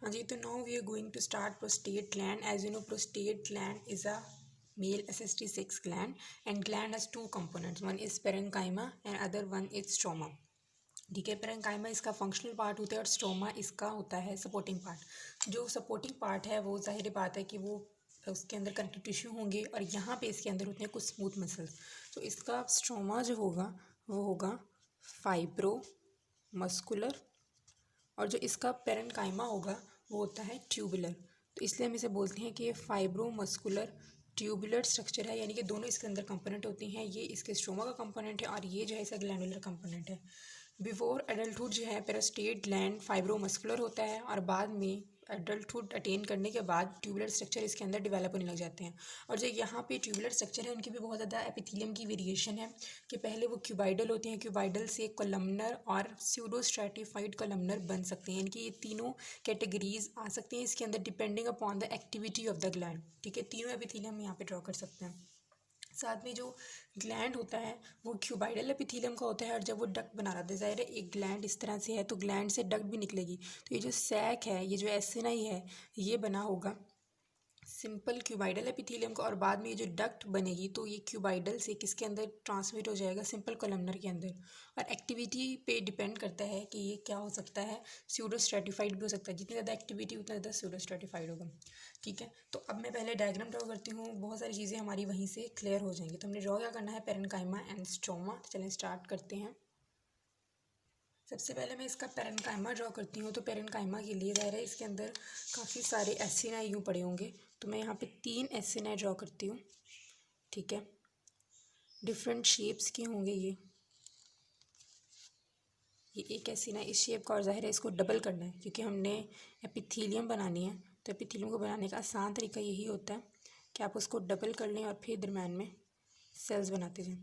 हाँ जी, तो now we are going to start prostate gland. As you know, prostate gland is a male SST6 gland, and gland has two components. One is parenchyma and other one is stroma. ठीक है, parenchyma इसका functional part होता है और stoma इसका होता है supporting part. जो सपोर्टिंग पार्ट है वो जाहिर बात है कि वो उसके अंदर कनेक्टिव टिश्यू होंगे और यहाँ पे इसके अंदर होते हैं कुछ स्मूथ मसल्स. तो इसका स्टोमा जो होगा वो होगा फाइब्रो मस्कुलर, और जो इसका पेरेंकाइमा होगा वो होता है ट्यूबुलर. तो इसलिए हम इसे बोलते हैं कि ये फाइब्रो मस्कुलर ट्यूबुलर स्ट्रक्चर है, यानी कि दोनों इसके अंदर कंपोनेंट होती हैं. ये इसके स्टोमा का कंपोनेंट है और ये जो है इसका ग्लैंडुलर कंपोनेंट है. बिफोर एडल्टहुड जो है पेरोस्टेट ग्लैंड फाइब्रोमस्कुलर होता है और बाद में एडल्टहुड अटेन करने के बाद ट्यूबुलर स्ट्रक्चर इसके अंदर डेवलप होने लग जाते हैं. और जो यहाँ पे ट्यूबुलर स्ट्रक्चर है उनकी भी बहुत ज़्यादा एपिथेलियम की वेरिएशन है कि पहले वो क्यूबाइडल होते हैं, क्यूबाइडल से कॉलमनर और स्यूडो स्ट्रैटिफाइड कॉलमनर बन सकते हैं. यानी कि ये तीनों कैटेगरीज आ सकती हैं इसके अंदर depending upon the activity of the gland. ठीक है, तीनों एपिथेलियम हम यहाँ पे ड्रॉ कर सकते हैं. साथ में जो ग्लैंड होता है वो क्यूबाइडल एपिथेलियम का होता है और जब वो डक्ट बना रहा है, ज़ाहिर है एक ग्लैंड इस तरह से है तो ग्लैंड से डक्ट भी निकलेगी. तो ये जो सैक है, ये जो एसिनाई है, ये बना होगा सिंपल क्यूबाइडल एपिथेलियम का, और बाद में ये जो डक्ट बनेगी तो ये क्यूबाइडल से किसके अंदर ट्रांसमिट हो जाएगा, सिंपल कॉलमनर के अंदर. और एक्टिविटी पे डिपेंड करता है कि ये क्या हो सकता है, स्यूडो स्ट्रैटिफाइड भी हो सकता है. जितनी ज़्यादा एक्टिविटी उतना ज़्यादा स्यूडो स्ट्रैटिफाइड होगा. ठीक है, तो अब मैं पहले डायग्राम ड्रॉ करती हूँ, बहुत सारी चीज़ें हमारी वहीं से क्लियर हो जाएंगी. तो हमने ड्रॉ क्या करना है, पेरेंकाइमा एंड स्टोमा. चलें स्टार्ट करते हैं. सबसे पहले मैं इसका पेरेंकाइमा ड्रॉ करती हूँ. तो पेरेंकाइमा के लिए ज़ाहिर है इसके अंदर काफ़ी सारे एसिनाई यूँ पड़े होंगे. तो मैं यहाँ पे 3 एसिनाई ड्रॉ करती हूँ. ठीक है, डिफरेंट शेप्स के होंगे ये एक एसिनाई इस शेप का, और ज़ाहिर है इसको डबल करना है क्योंकि हमने एपिथेलियम बनानी है. तो एपिथेलियम को बनाने का आसान तरीका यही होता है कि आप उसको डबल कर लें और फिर दरम्यान में सेल्स बनाते जाएं.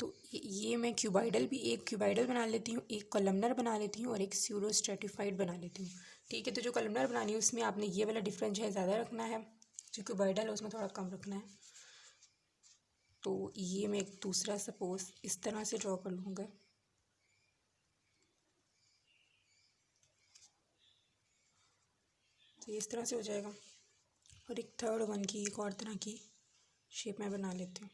तो ये मैं क्यूबाइडल भी एक क्यूबाइडल बना लेती हूँ, एक कॉलमनर बना लेती हूँ और एक स्यूडो स्ट्रैटिफाइड बना लेती हूँ. ठीक है, तो जो कॉलमनर बनानी है उसमें आपने ये वाला डिफरेंस जो है ज़्यादा रखना है, जो क्यूबाइडल है उसमें थोड़ा कम रखना है. तो ये मैं एक दूसरा सपोज इस तरह से ड्रॉ कर लूँगा. तो ये इस तरह से हो जाएगा. और एक थर्ड वन की एक और तरह की शेप मैं बना लेती हूँ.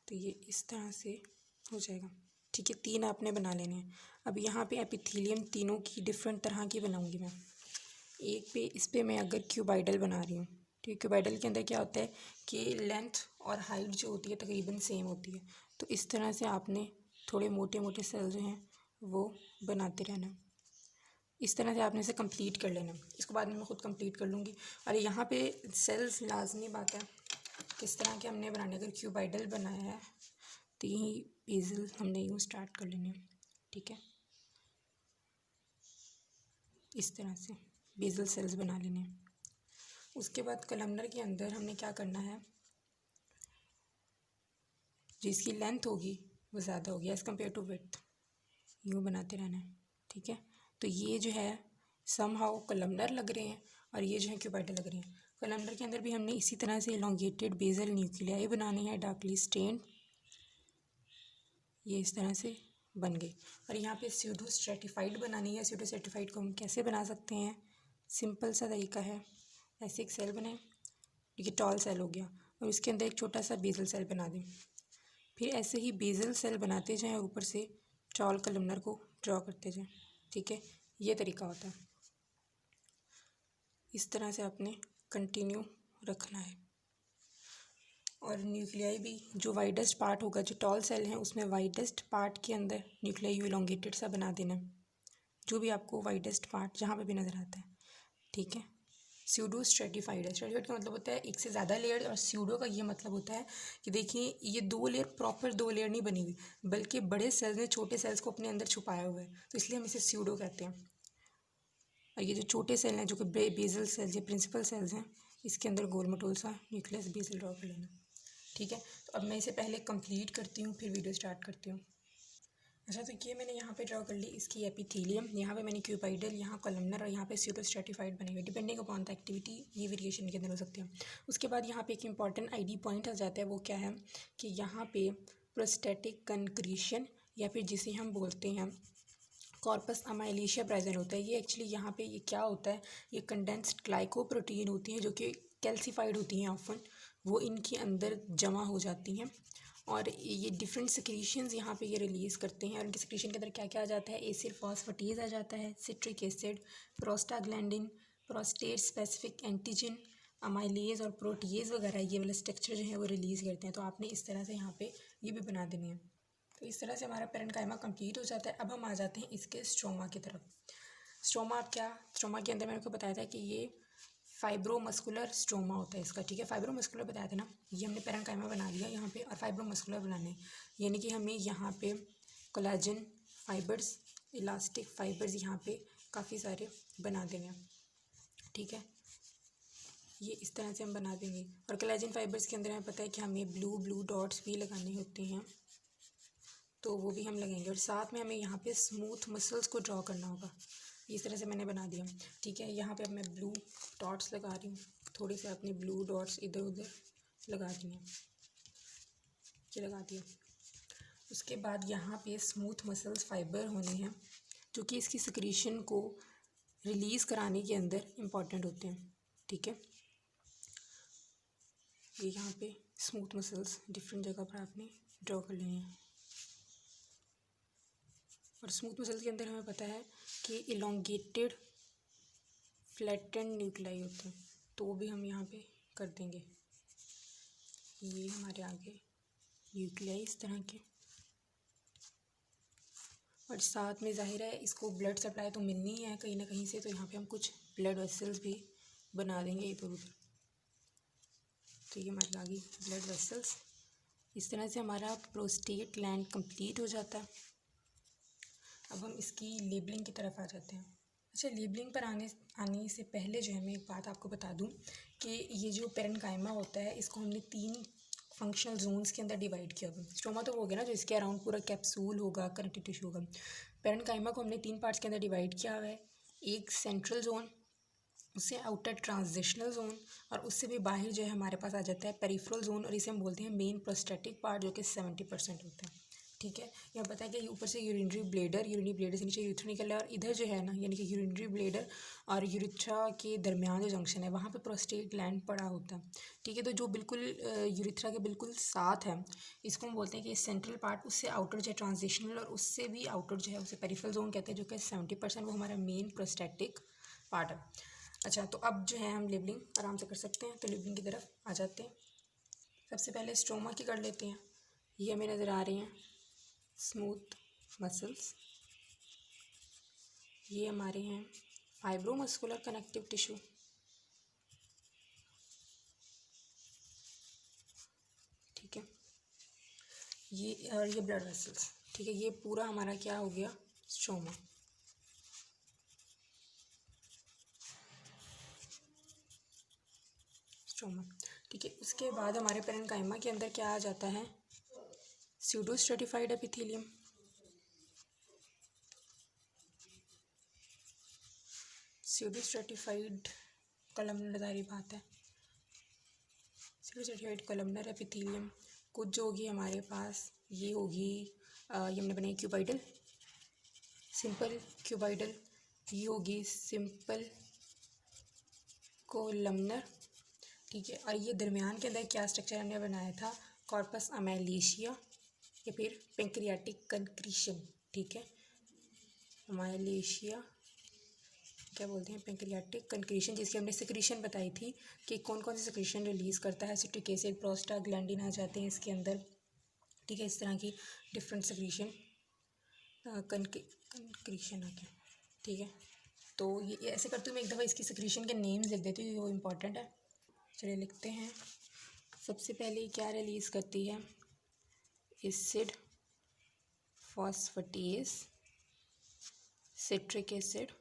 तो ये इस तरह से हो जाएगा. ठीक है, 3 आपने बना लेने हैं. अब यहाँ पे एपिथेलियम तीनों की डिफरेंट तरह की बनाऊंगी मैं. एक पे इस पे मैं अगर क्यूबाइडल बना रही हूँ, ठीक है, क्यूबाइडल के अंदर क्या होता है कि लेंथ और हाइट जो होती है तकरीबन सेम होती है. तो इस तरह से आपने थोड़े मोटे मोटे सेल जो हैं वो बनाते रहना. इस तरह से आपने इसे कंप्लीट कर लेना. इसको बाद में मैं खुद कंप्लीट कर लूँगी. और यहाँ पे सेल्स लाजमी बात है किस तरह के हमने बनाने. अगर क्यूबाइडल बनाया है तो यही बेजल हमने यूँ स्टार्ट कर लेने. ठीक है, इस तरह से बेजल सेल्स बना लेने. उसके बाद कॉलमनर के अंदर हमने क्या करना है, जिसकी लेंथ होगी वो ज़्यादा होगी एज़ कम्पेयर टू विड्थ, यूँ बनाते रहना है. ठीक है, तो ये जो है समहाउ कॉलमनर लग रहे हैं और ये जो है क्यूबाइडल लग रहे हैं. कॉलमनर के अंदर भी हमने इसी तरह से एलोंगेटेड बेजल न्यूक्लियाई बनानी है, डार्कली स्टेन्ड. ये इस तरह से बन गई. और यहाँ पे स्यूडो स्ट्रैटिफाइड बनानी है. स्यूडो स्ट्रैटिफाइड को हम कैसे बना सकते हैं, सिंपल सा तरीका है. ऐसे एक सेल बनाएं, ये टॉल सेल हो गया, और इसके अंदर एक छोटा सा बेजल सेल बना दें. फिर ऐसे ही बेजल सेल बनाते जाएं और ऊपर से टॉल कॉलमनर को ड्रॉ करते जाएं. ठीक है, ये तरीका होता है. इस तरह से आपने कंटिन्यू रखना है. और न्यूक्लियाई भी जो वाइडेस्ट पार्ट होगा, जो टॉल सेल हैं उसमें वाइडेस्ट पार्ट के अंदर न्यूक्लियाई इलोंगेटेड सा बना देना, जो भी आपको वाइडेस्ट पार्ट जहाँ पे भी नज़र आता है. ठीक है, स्यूडो स्ट्रेटिफाइड है. स्ट्रेटिफाइड का मतलब होता है एक से ज़्यादा लेयर, और स्यूडो का ये मतलब होता है कि देखिए ये 2 लेयर प्रॉपर 2 लेयर नहीं बनी हुई, बल्कि बड़े सेल्स ने छोटे सेल्स को अपने अंदर छुपाया हुआ है, तो इसलिए हम इसे स्यूडो कहते हैं. और ये जो छोटे सेल हैं जो कि बेजल सेल्स या प्रिंसिपल सेल्स हैं, इसके अंदर गोल मटोल सा न्यूक्लियस बेजल ड्रॉ कर लेना. ठीक है, तो अब मैं इसे पहले कंप्लीट करती हूँ फिर वीडियो स्टार्ट करती हूँ. अच्छा, तो ये मैंने यहाँ पे ड्रॉ कर ली इसकी एपिथेलियम. यहाँ पे मैंने क्यूबाइडल, यहाँ कॉलमनर और यहाँ पे स्यूडो स्ट्रैटिफाइड बनी हुई. डिपेंडिंग अपॉन द एक्टिविटी ये वेरिएशन के अंदर हो सकती है. उसके बाद यहाँ पे एक इंपॉर्टेंट आईडी पॉइंट आ जाता है. वो क्या है कि यहाँ पे प्रोस्टेटिक कंक्रीशन, या फिर जिसे हम बोलते हैं कॉर्पस अमाइलेशिया प्रेजेंट होता है। ये एक्चुअली यहाँ पे ये क्या होता है, ये कंडेंस्ड ग्लाइकोप्रोटीन होती हैं जो कि कैल्सीफाइड होती हैं ऑफन, वो इनके अंदर जमा हो जाती हैं और ये डिफरेंट सिक्रीशंस यहाँ पे ये रिलीज़ करते हैं। और इनके सिक्रीशन के अंदर क्या क्या आ जाता है, एसिड फॉस्फेटेज आ जाता है, citric acid, prostaglandin, prostate specific antigen, amylase और प्रोटीएज वगैरह ये वाला स्ट्रक्चर जो है वो रिलीज़ करते हैं। तो आपने इस तरह से यहाँ पे ये भी बना देनी है। तो इस तरह से हमारा पेरेन्काइमा कंप्लीट हो जाता है। अब हम आ जाते हैं इसके स्ट्रोमा की तरफ। स्ट्रोमा क्या, स्ट्रोमा के अंदर मैंने आपको बताया था कि ये फाइब्रोमस्कुलर स्ट्रोमा होता है इसका, ठीक है। फाइब्रोमस्कुलर बताया था ना, ये हमने पेरेन्काइमा बना लिया यहाँ पे, और फाइब्रोमस्कुलर बनाने यानी कि हमें यहाँ पे कोलेजन फाइबर्स, इलास्टिक फाइबर्स यहाँ पे काफ़ी सारे बना देंगे, ठीक है। ये इस तरह से हम बना देंगे। और कोलेजन फाइबर्स के अंदर हमें पता है कि हमें ब्लू डॉट्स भी लगाने होते हैं, तो वो भी हम लगेंगे। और साथ में हमें यहाँ पे स्मूथ मसल्स को ड्रॉ करना होगा। इस तरह से मैंने बना दिया, ठीक है। यहाँ पे अब मैं ब्लू डॉट्स लगा रही हूँ, थोड़े से अपने ब्लू डॉट्स इधर उधर लगा दिए, ये लगा दिया। उसके बाद यहाँ पे स्मूथ मसल्स फाइबर होने हैं जो कि इसकी सिक्रीशन को रिलीज़ कराने के अंदर इम्पॉर्टेंट होते हैं, ठीक है। ये यहाँ पे स्मूथ मसल्स डिफरेंट जगह पर आपने ड्रॉ कर लेने हैं। और स्मूथ मसल्स के अंदर हमें पता है कि इलोंगेटेड फ्लैटेंड न्यूक्लाई होते हैं, तो वो भी हम यहाँ पे कर देंगे। ये हमारे आगे न्यूक्लियाई इस तरह के, और साथ में जाहिर है इसको ब्लड सप्लाई तो मिलनी है कहीं ना कहीं से, तो यहाँ पे हम कुछ ब्लड वेसल्स भी बना देंगे इधर उधर। तो ये हमारी आगे ब्लड वेसल्स। इस तरह से हमारा प्रोस्टेट ग्लैंड कंप्लीट हो जाता है। अब हम इसकी लेबलिंग की तरफ आ जाते हैं। अच्छा, लेबलिंग पर आने से पहले जो है मैं एक बात आपको बता दूं कि ये जो पेरेन्काइमा होता है इसको हमने 3 फंक्शनल जोन्स के अंदर डिवाइड किया हुआ है। स्ट्रोमा तो वो हो गया ना जो इसके अराउंड पूरा कैप्सूल होगा, कनेक्टिव टिश्यू होगा। पेरेन्काइमा को हमने 3 पार्ट्स के अंदर डिवाइड किया हुआ है। एक सेंट्रल जोन, उससे आउटर ट्रांजिशनल जोन, और उससे भी बाहर जो है हमारे पास आ जाता है पेरिफेरल जोन, और इसे हम बोलते हैं मेन प्रोस्टेटिक पार्ट जो कि 70% होता है, ठीक है। यहाँ पता है कि ऊपर से यूरिनरी ब्लेडर से नीचे यूरिथ्रा निकल रहा है, और इधर जो है ना यानी कि यूरिनरी ब्लेडर और यूरिथ्रा के दरमियान जो जंक्शन है वहाँ पे प्रोस्टेट ग्लैंड पड़ा होता है, ठीक है। तो जो बिल्कुल यूरिथ्रा के बिल्कुल साथ है इसको हम बोलते हैं कि सेंट्रल पार्ट, उससे आउटर जो है ट्रांजिशनल, और उससे भी आउटर जो है उसे पेरिफेरल जोन कहते हैं, जो कि 70% वो हमारा मेन प्रोस्टेटिक पार्ट है। अच्छा, तो अब जो है हम लेबलिंग आराम से कर सकते हैं, तो लेबलिंग की तरफ आ जाते हैं। सबसे पहले स्ट्रोमा की कर लेते हैं। ये हमें नज़र आ रही हैं स्मूथ मसल्स, ये हमारे हैं फाइब्रोमस्कुलर कनेक्टिव टिश्यू, ठीक है। ये और ये ब्लड वेसल्स, ठीक है। ये पूरा हमारा क्या हो गया, स्ट्रोमा। स्ट्रोमा, ठीक है। उसके बाद हमारे पेरेन्काइमा के अंदर क्या आ जाता है, pseudo stratified epithelium, pseudo stratified columnar, जारी बात है। स्यूडो स्ट्रेटिफाइड कॉलमनर एपिथेलियम कुछ जो होगी हमारे पास, ये होगी ये हमने बनाई क्यूबाइडल, सिंपल क्यूबाइडल। ये होगी सिंपल कोलमनर, ठीक है। और ये दरमियान के अंदर क्या स्ट्रक्चर हमने बनाया था, कॉर्पस अमाइलेशिया या फिर पेंक्रियाटिक कंक्रीशन, ठीक है। अमाइलेशिया क्या बोलते हैं, पेंक्रियाटिक कंक्रीशन, जिसकी हमने सिक्रीशन बताई थी कि कौन कौन सी सिक्रीशन रिलीज़ करता है। सिट्रिक एसिड, प्रोस्टाग्लैंडिन आ जाते हैं इसके अंदर, ठीक है। इस तरह की डिफरेंट सिक्रीशन कंक्रीशन आ गया, ठीक है। तो ये ऐसे करती हूँ मैं, एक दफ़ा इसकी सिक्रीशन के नेम्स लिख देती हूँ, वो इम्पॉर्टेंट है। चलिए लिखते हैं। सबसे पहले क्या रिलीज़ करती है, acid phosphatase, citric acid,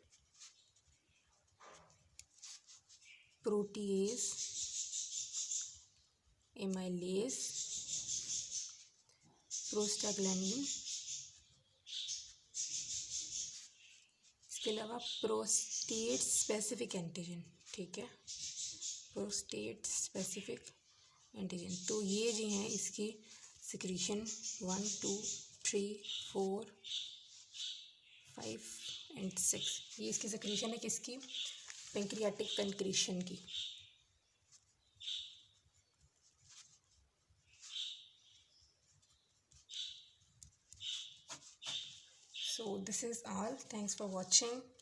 protease, amylase, prostaglandin, इसके अलावा प्रोस्टेट स्पेसिफिक एंटीजन, ठीक है। प्रोस्टेट स्पेसिफिक एंटीजन, तो ये जो हैं इसकी सिक्रीशन 1 2 3 4 5 and 6, ये इसकी secretion है किसकी, pancreatic pancreation की. So this is all. Thanks for watching.